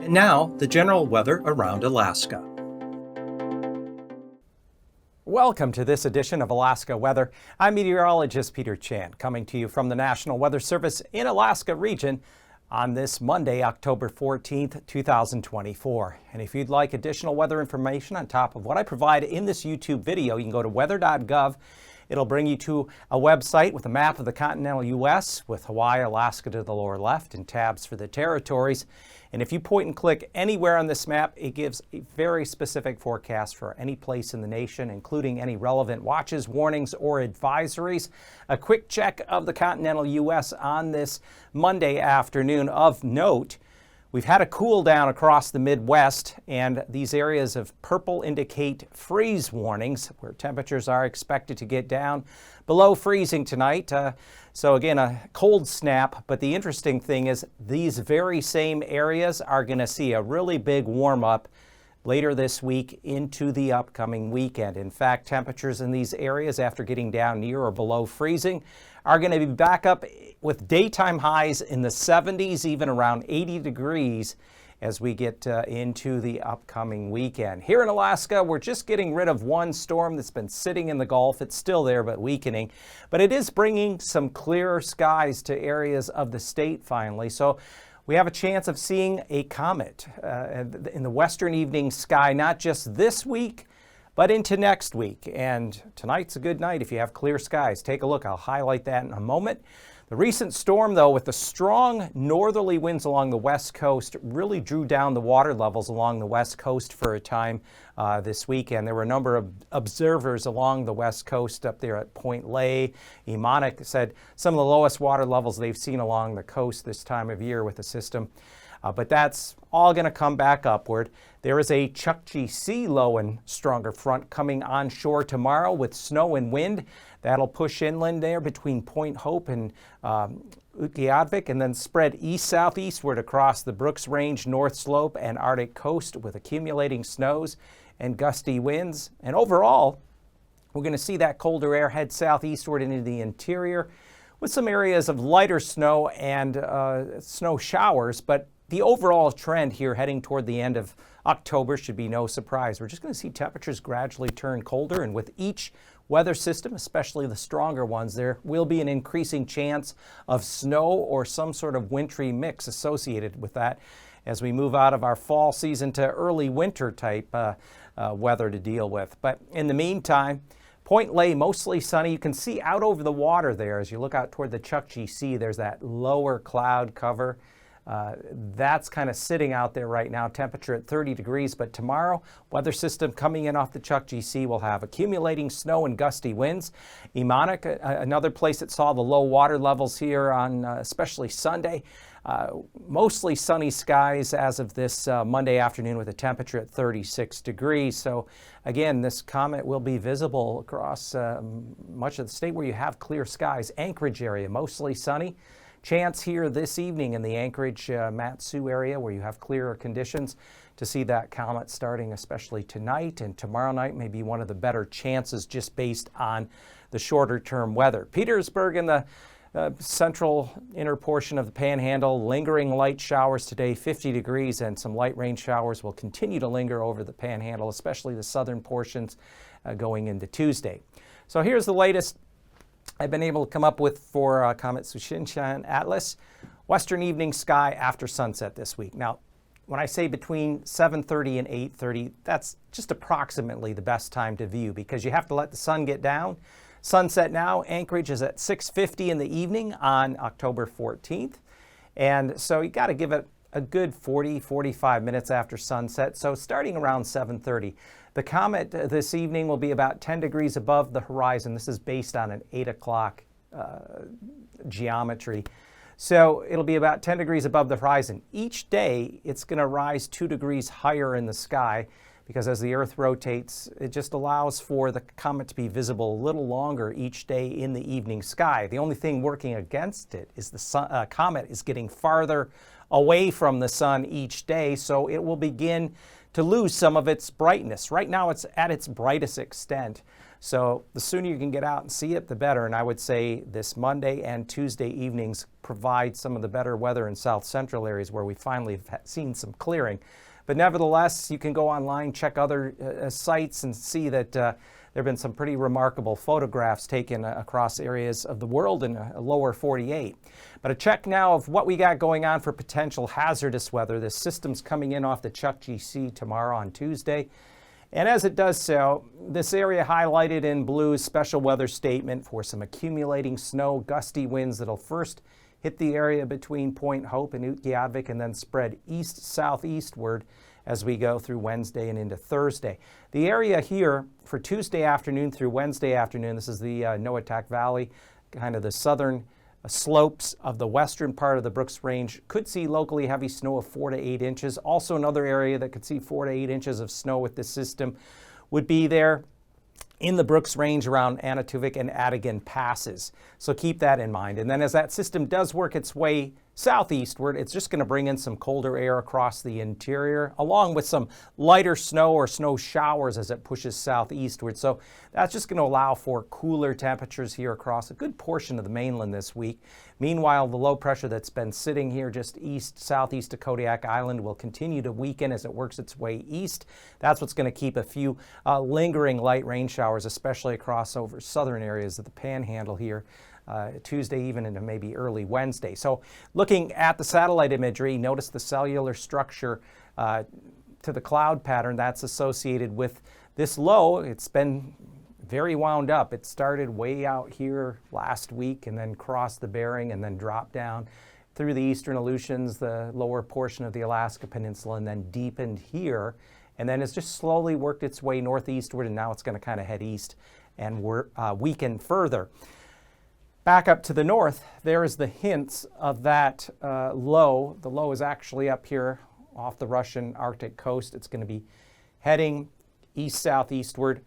And now, the general weather around Alaska. Welcome to this edition of Alaska Weather. I'm meteorologist Peter Chan, coming to you from the National Weather Service in Alaska region on this Monday, October 14th, 2024. And if you'd like additional weather information on top of what I provide in this YouTube video, you can go to weather.gov. It'll bring you to a website with a map of the continental U.S. with Hawaii, Alaska to the lower left and tabs for the territories. And if you point and click anywhere on this map, it gives a very specific forecast for any place in the nation, including any relevant watches, warnings, or advisories. A quick check of the continental U.S. on this Monday afternoon. Of note, we've had a cool down across the Midwest, and these areas of purple indicate freeze warnings, where temperatures are expected to get down below freezing tonight. So again, a cold snap, but the interesting thing is these very same areas are going to see a really big warm up later this week into the upcoming weekend. In fact, temperatures in these areas after getting down near or below freezing are going to be back up with daytime highs in the 70s, even around 80 degrees as we get into the upcoming weekend. Here in Alaska, we're just getting rid of one storm that's been sitting in the Gulf. It's still there, but weakening. But it is bringing some clearer skies to areas of the state finally. So we have a chance of seeing a comet in the western evening sky, not just this week, but into next week. And tonight's a good night if you have clear skies. Take a look. I'll highlight that in a moment. The recent storm, though, with the strong northerly winds along the west coast, really drew down the water levels along the west coast for a time this weekend. There were a number of observers along the west coast up there at Point Lay. Emonic said some of the lowest water levels they've seen along the coast this time of year with the system. But that's all going to come back upward. There is a Chukchi Sea low and stronger front coming onshore tomorrow with snow and wind. That'll push inland there between Point Hope and Utqiagvik and then spread east-southeastward across the Brooks Range, North Slope, and Arctic coast with accumulating snows and gusty winds. And overall, we're going to see that colder air head southeastward into the interior with some areas of lighter snow and snow showers, but the overall trend here heading toward the end of October should be no surprise. We're just going to see temperatures gradually turn colder, and with each weather system, especially the stronger ones, there will be an increasing chance of snow or some sort of wintry mix associated with that as we move out of our fall season to early winter type weather to deal with. But in the meantime, Point Lay, mostly sunny. You can see out over the water there as you look out toward the Chukchi Sea. There's that lower cloud cover. That's kind of sitting out there right now, temperature at 30 degrees. But tomorrow, weather system coming in off the Chukchi Sea will have accumulating snow and gusty winds. Emonic, another place that saw the low water levels here on especially Sunday. Mostly sunny skies as of this Monday afternoon with a temperature at 36 degrees. So again, this comet will be visible across much of the state where you have clear skies. Anchorage area, mostly sunny. Chance here this evening in the Anchorage, Matsu area where you have clearer conditions to see that comet starting especially tonight, and tomorrow night may be one of the better chances just based on the shorter term weather. Petersburg in the central inner portion of the Panhandle, lingering light showers today, 50 degrees, and some light rain showers will continue to linger over the Panhandle, especially the southern portions going into Tuesday. So here's the latest I've been able to come up with for Comet Tsuchinshan Atlas. Western evening sky after sunset this week. Now, when I say between 7:30 and 8:30, that's just approximately the best time to view because you have to let the sun get down. Sunset now, Anchorage is at 6:50 in the evening on October 14th. And so you got to give it a good 45 minutes after sunset. So starting around 7:30. The comet this evening will be about 10 degrees above the horizon. This is based on an 8 o'clock geometry. So it'll be about 10 degrees above the horizon. Each day, it's going to rise 2 degrees higher in the sky because as the Earth rotates, it just allows for the comet to be visible a little longer each day in the evening sky. The only thing working against it is the comet is getting farther away from the sun each day, so it will begin to lose some of its brightness. Right now, it's at its brightest extent. So the sooner you can get out and see it, the better. And I would say this Monday and Tuesday evenings provide some of the better weather in south central areas where we finally have seen some clearing. But nevertheless, you can go online, check other sites and see that there have been some pretty remarkable photographs taken across areas of the world in a lower 48. But a check now of what we got going on for potential hazardous weather. This system's coming in off the Chukchi Sea tomorrow on Tuesday. And as it does so, this area highlighted in blue is special weather statement for some accumulating snow, gusty winds that'll first hit the area between Point Hope and Utqiagvik and then spread east-southeastward as we go through Wednesday and into Thursday. The area here for Tuesday afternoon through Wednesday afternoon, this is the NOAA Valley, kind of the southern slopes of the western part of the Brooks Range, could see locally heavy snow of 4 to 8 inches. Also another area that could see 4 to 8 inches of snow with this system would be there in the Brooks Range around Anatuvik and Adigan passes. So keep that in mind. And then as that system does work its way southeastward, it's just going to bring in some colder air across the interior, along with some lighter snow or snow showers as it pushes southeastward. So that's just going to allow for cooler temperatures here across a good portion of the mainland this week. Meanwhile, the low pressure that's been sitting here just southeast of Kodiak Island will continue to weaken as it works its way east. That's what's going to keep a few lingering light rain showers, especially across over southern areas of the Panhandle here. Tuesday even into maybe early Wednesday. So looking at the satellite imagery, notice the cellular structure to the cloud pattern that's associated with this low. It's been very wound up. It started way out here last week and then crossed the Bering and then dropped down through the eastern Aleutians, the lower portion of the Alaska Peninsula, and then deepened here. And then it's just slowly worked its way northeastward, and now it's going to kind of head east and weaken further. Back up to the north, there is the hints of that low. The low is actually up here off the Russian Arctic coast. It's going to be heading east-southeastward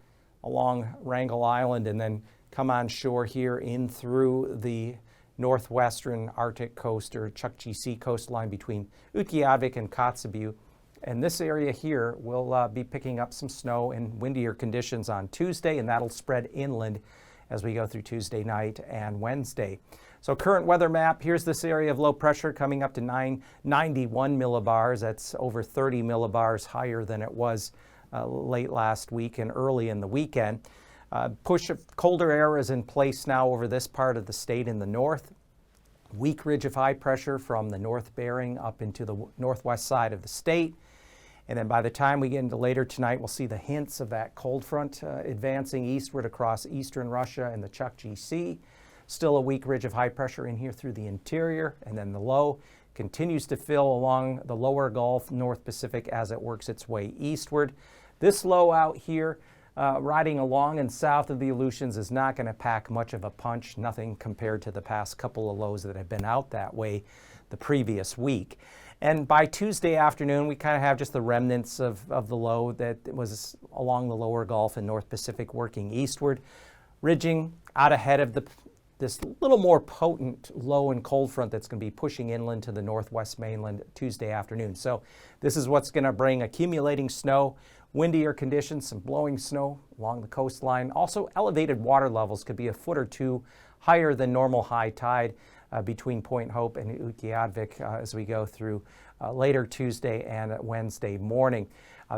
along Wrangel Island and then come on shore here in through the northwestern Arctic coast or Chukchi Sea coastline between Utqiagvik and Kotzebue. And this area here will be picking up some snow and windier conditions on Tuesday, and that'll spread inland as we go through Tuesday night and Wednesday. So current weather map, here's this area of low pressure coming up to 991 millibars. That's over 30 millibars higher than it was late last week and early in the weekend. Push of colder air is in place now over this part of the state in the north. Weak ridge of high pressure from the North Bering up into the northwest side of the state. And then by the time we get into later tonight, we'll see the hints of that cold front advancing eastward across eastern Russia and the Chukchi Sea. Still a weak ridge of high pressure in here through the interior. And then the low continues to fill along the lower Gulf, North Pacific as it works its way eastward. This low out here riding along and south of the Aleutians is not going to pack much of a punch, nothing compared to the past couple of lows that have been out that way the previous week. And by Tuesday afternoon, we kind of have just the remnants of the low that was along the lower Gulf and North Pacific working eastward, ridging out ahead of this little more potent low and cold front that's going to be pushing inland to the northwest mainland Tuesday afternoon. So this is what's going to bring accumulating snow, windier conditions, some blowing snow along the coastline. Also elevated water levels could be a foot or two higher than normal high tide between Point Hope and Utqiagvik as we go through later Tuesday and Wednesday morning.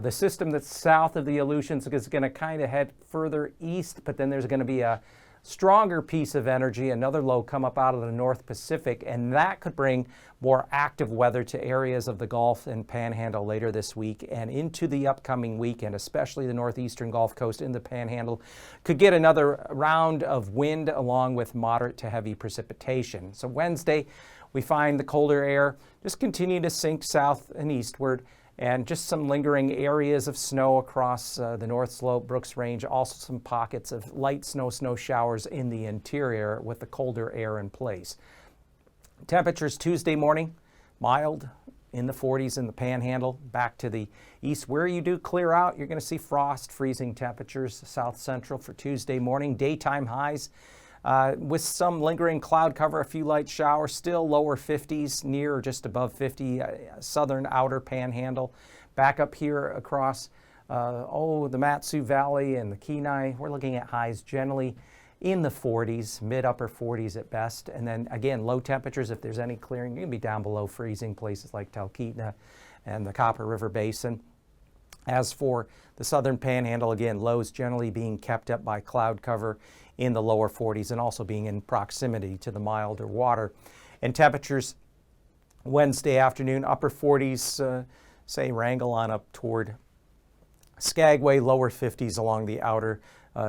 The system that's south of the Aleutians is going to kind of head further east, but then there's going to be a stronger piece of energy, another low come up out of the North Pacific, and that could bring more active weather to areas of the Gulf and Panhandle later this week and into the upcoming weekend, especially the northeastern Gulf Coast in the Panhandle. Could get another round of wind along with moderate to heavy precipitation. So Wednesday, we find the colder air just continue to sink south and eastward, and just some lingering areas of snow across the North Slope, Brooks Range, also some pockets of light snow showers in the interior with the colder air in place. Temperatures Tuesday morning, mild in the 40s in the Panhandle. Back to the east where you do clear out, you're going to see frost, freezing temperatures south central for Tuesday morning. Daytime highs with some lingering cloud cover, a few light showers, still lower 50s, near or just above 50, southern outer Panhandle. Back up here across the Matsu Valley and the Kenai, we're looking at highs generally in the 40s, mid-upper 40s at best. And then again, low temperatures, if there's any clearing, you're going to be down below freezing, places like Talkeetna and the Copper River Basin. As for the southern panhandle, again, lows generally being kept up by cloud cover in the lower 40s and also being in proximity to the milder water. And temperatures Wednesday afternoon, upper 40s, say Wrangell on up toward Skagway, lower 50s along the outer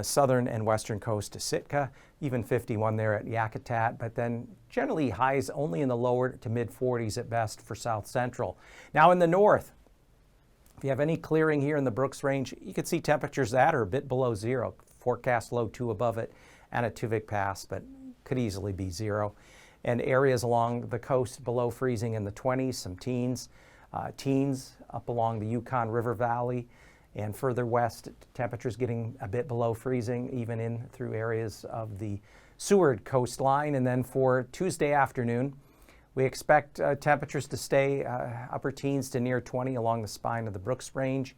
southern and western coast to Sitka, even 51 there at Yakutat, but then generally highs only in the lower to mid 40s at best for south central. Now in the north, if you have any clearing here in the Brooks Range, you can see temperatures that are a bit below zero. Forecast low 2 above it and a Tuvik Pass, but could easily be zero. And areas along the coast below freezing in the 20s, some teens up along the Yukon River Valley. And further west, temperatures getting a bit below freezing, even in through areas of the Seward coastline. And then for Tuesday afternoon, we expect temperatures to stay upper teens to near 20 along the spine of the Brooks Range.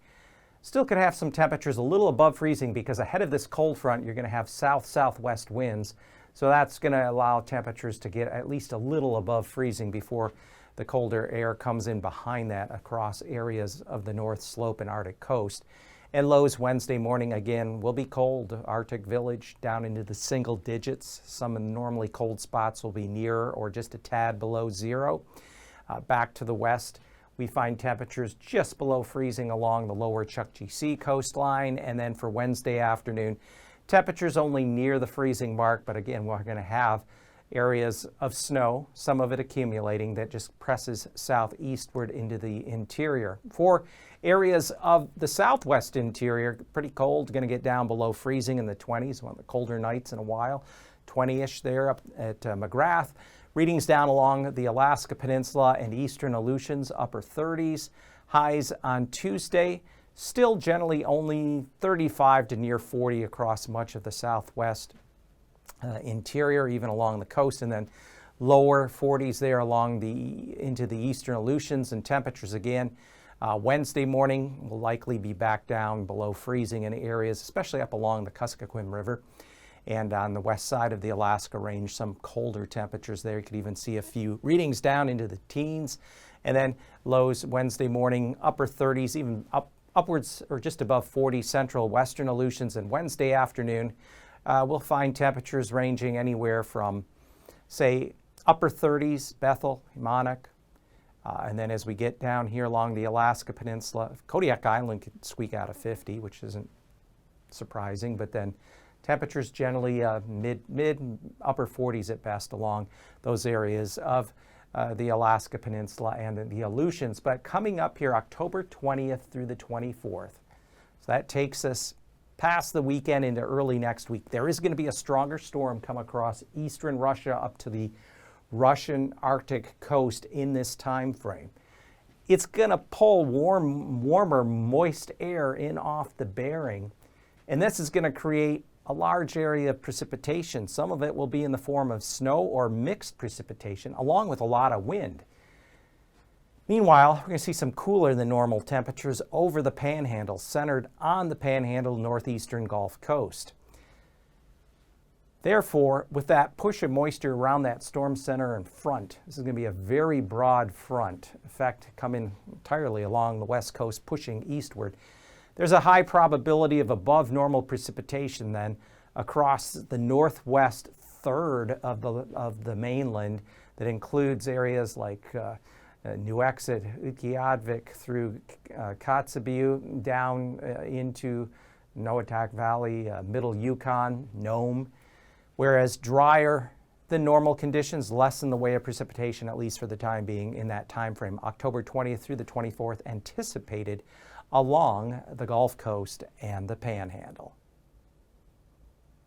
Still could have some temperatures a little above freezing because ahead of this cold front, you're going to have south-southwest winds. So that's going to allow temperatures to get at least a little above freezing before the colder air comes in behind that across areas of the North Slope and Arctic coast. And lows Wednesday morning again will be cold. Arctic Village down into the single digits. Some of the normally cold spots will be near or just a tad below zero. Back to the west, we find temperatures just below freezing along the lower Chukchi Sea coastline. And then for Wednesday afternoon, temperatures only near the freezing mark, but again, we're going to have areas of snow, some of it accumulating, that just presses southeastward into the interior. For areas of the southwest interior, pretty cold, going to get down below freezing in the 20s, one of the colder nights in a while, 20-ish there up at McGrath. Readings down along the Alaska Peninsula and eastern Aleutians, upper 30s. Highs on Tuesday, still generally only 35 to near 40 across much of the southwest interior, even along the coast, and then lower 40s there along into the eastern Aleutians. And temperatures again Wednesday morning will likely be back down below freezing in areas, especially up along the Kuskokwim River. And on the west side of the Alaska Range, some colder temperatures there. You could even see a few readings down into the teens. And then lows Wednesday morning, upper 30s, even upwards or just above 40 central western Aleutians. And Wednesday afternoon, we'll find temperatures ranging anywhere from, say, upper 30s, Bethel, Monarch. And then as we get down here along the Alaska Peninsula, Kodiak Island could squeak out a 50, which isn't surprising. But then temperatures generally upper 40s at best along those areas of the Alaska Peninsula and the Aleutians. But coming up here October 20th through the 24th. So that takes us past the weekend into early next week. There is going to be a stronger storm come across eastern Russia up to the Russian Arctic coast in this time frame. It's going to pull warmer, moist air in off the Bering, and this is going to create a large area of precipitation. Some of it will be in the form of snow or mixed precipitation, along with a lot of wind. Meanwhile, we're going to see some cooler than normal temperatures over the Panhandle, centered on the Panhandle northeastern Gulf Coast. Therefore, with that push of moisture around that storm center and front, this is going to be a very broad front, in fact, coming entirely along the west coast, pushing eastward. There's a high probability of above normal precipitation then across the northwest third of the mainland that includes areas like Nueqsut, Utqiagvik through Kotzebue down into Noatak Valley, middle Yukon, Nome. Whereas drier than normal conditions, less in the way of precipitation, at least for the time being in that time frame, October 20th through the 24th, anticipated along the Gulf Coast and the Panhandle.